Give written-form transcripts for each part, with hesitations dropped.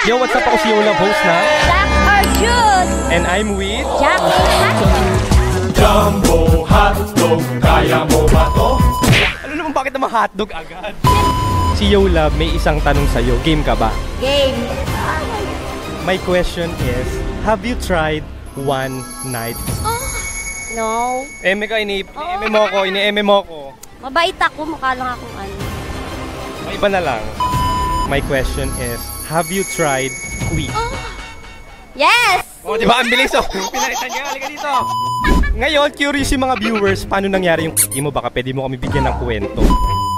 Yo, what's up? Ako si Yola, host na Jack or Jude. And I'm with Jackie Hotdog. Jumbo Hotdog, kaya mo ba to? Ano naman, bakit naman hotdog agad? Si Yola, may isang tanong sa'yo. Game ka ba? Game. My question is, have you tried one night? No. Eme ka, ini-eme mo ko, ini-eme mo ko. Mabait ako, mukha lang akong ano. May iba na lang. My question is, have you tried quick? Yes! O, di ba? Ang bilis, oh. Pinalitan niya. Halika dito. Ngayon, curious yung mga viewers, paano nangyari yung cookie mo? Baka pwede mo kami bigyan ng kwento.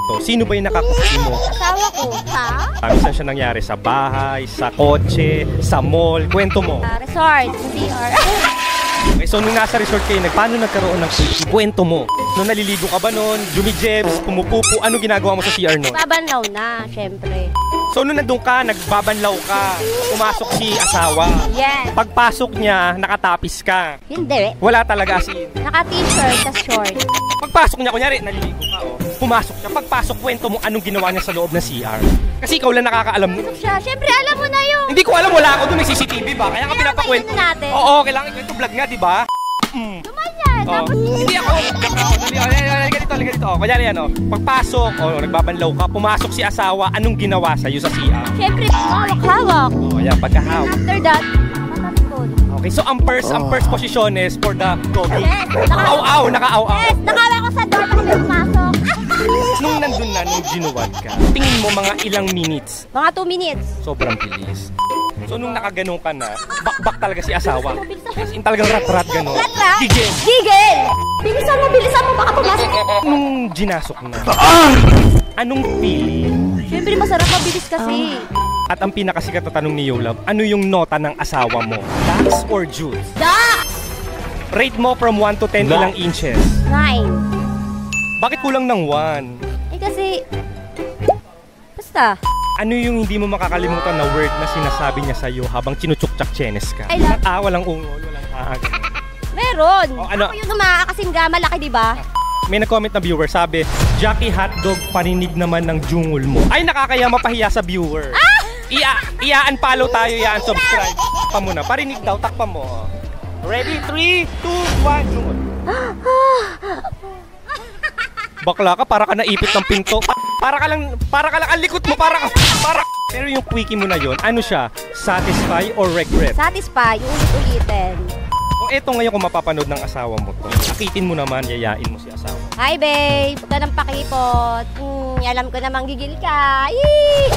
So, sino ba yung nakakuki mo? Asawa ko. Ha? Saan siya nangyari? Sa bahay, sa kotse, sa mall? Kwento mo. Resort. CR. Okay, so nung nasa resort kayo, paano nagkaroon ng cookie? Kwento mo. Nung naliligo ka ba nun? Jumijebs, pumupupo, ano ginagawa mo sa CR nun? Babanlaw na, syempre. So nung nandun ka, nagbabanlaw ka, pumasok si asawa. Yes. Pagpasok niya, nakatapis ka. Hindi. Wala talaga as in. Naka-t-shirt, tas short. Pagpasok niya, kunyari, naliligo ka, oh. Pumasok siya. Pagpasok, kwento mo anong ginawa niya sa loob ng CR. Kasi ikaw lang nakakaalam nun. Siya, syempre alam mo na yun. Hindi ko alam, wala ako doon, may CCTV ba? Kaya ka Kaya pinapakwento. kainin natin. Oo, kailangan ito vlog nga, di ba? Tumanyan. Oh. Hindi ako. Halika dito. Kunyari yan, oh. Pagpasok, nagbabanlaw ka, pumasok si asawa, anong ginawa sa'yo sa CR? Syempre, hawak-hawak. Oh, yan, pagkahawak. After that, matalikod. Okay, so ang first position is for the doggy. Yes. Naka-aw-aw. Yes, nakawak ko sa door kasi pumasok. Nung nandun na, nung ginuwad ka, tingin mo mga ilang minutes? Mga 2 minutes. Sobrang bilis. So nung nakaganon ka na, bakbak talaga si asawa. As in talagang rat-rat ganon. Rat-rat? Gigil. Gigil! Bilisan mo, baka pumasok. Nung ginasok na, anong feeling? Siyempre masarap mabilis kasi. At ang pinakasikat na tanong ni Yola, ano yung nota ng asawa mo? Dax or juice? Dax! Rate mo from 1 to 10 ilang inches? 9. Bakit kulang ng 1? Eh kasi, basta. Ano yung hindi mo makakalimutan na word na sinasabi niya sa'yo habang chinuchuk-chak chenes ka? I love- Walang ungol, walang aag. Meron. Oh, ano? Ako yung makakasingga, malaki diba? May nag-comment na viewer, sabi, Jackie Hotdog, paninig naman ng jungol mo. Ay, nakakaya mapahiya sa viewer. Ia-unfollow tayo, ia-unsubscribe. Takpan mo na, parinig daw, takpan mo. Ready? 3, 2, 1, jungol. Bakla ka, para ka naipit ng pinto. Para ka lang, ang likot mo, para. Pero yung quickie mo na yon, ano siya? Satisfy or regret? Satisfy, yung ulit-ulitin. Kung eto ngayon kung mapapanood ng asawa mo to, akitin mo naman, yayain mo si asawa. Hi babe, huwag ka ng pakipot. Alam ko namang gigil ka. Yee!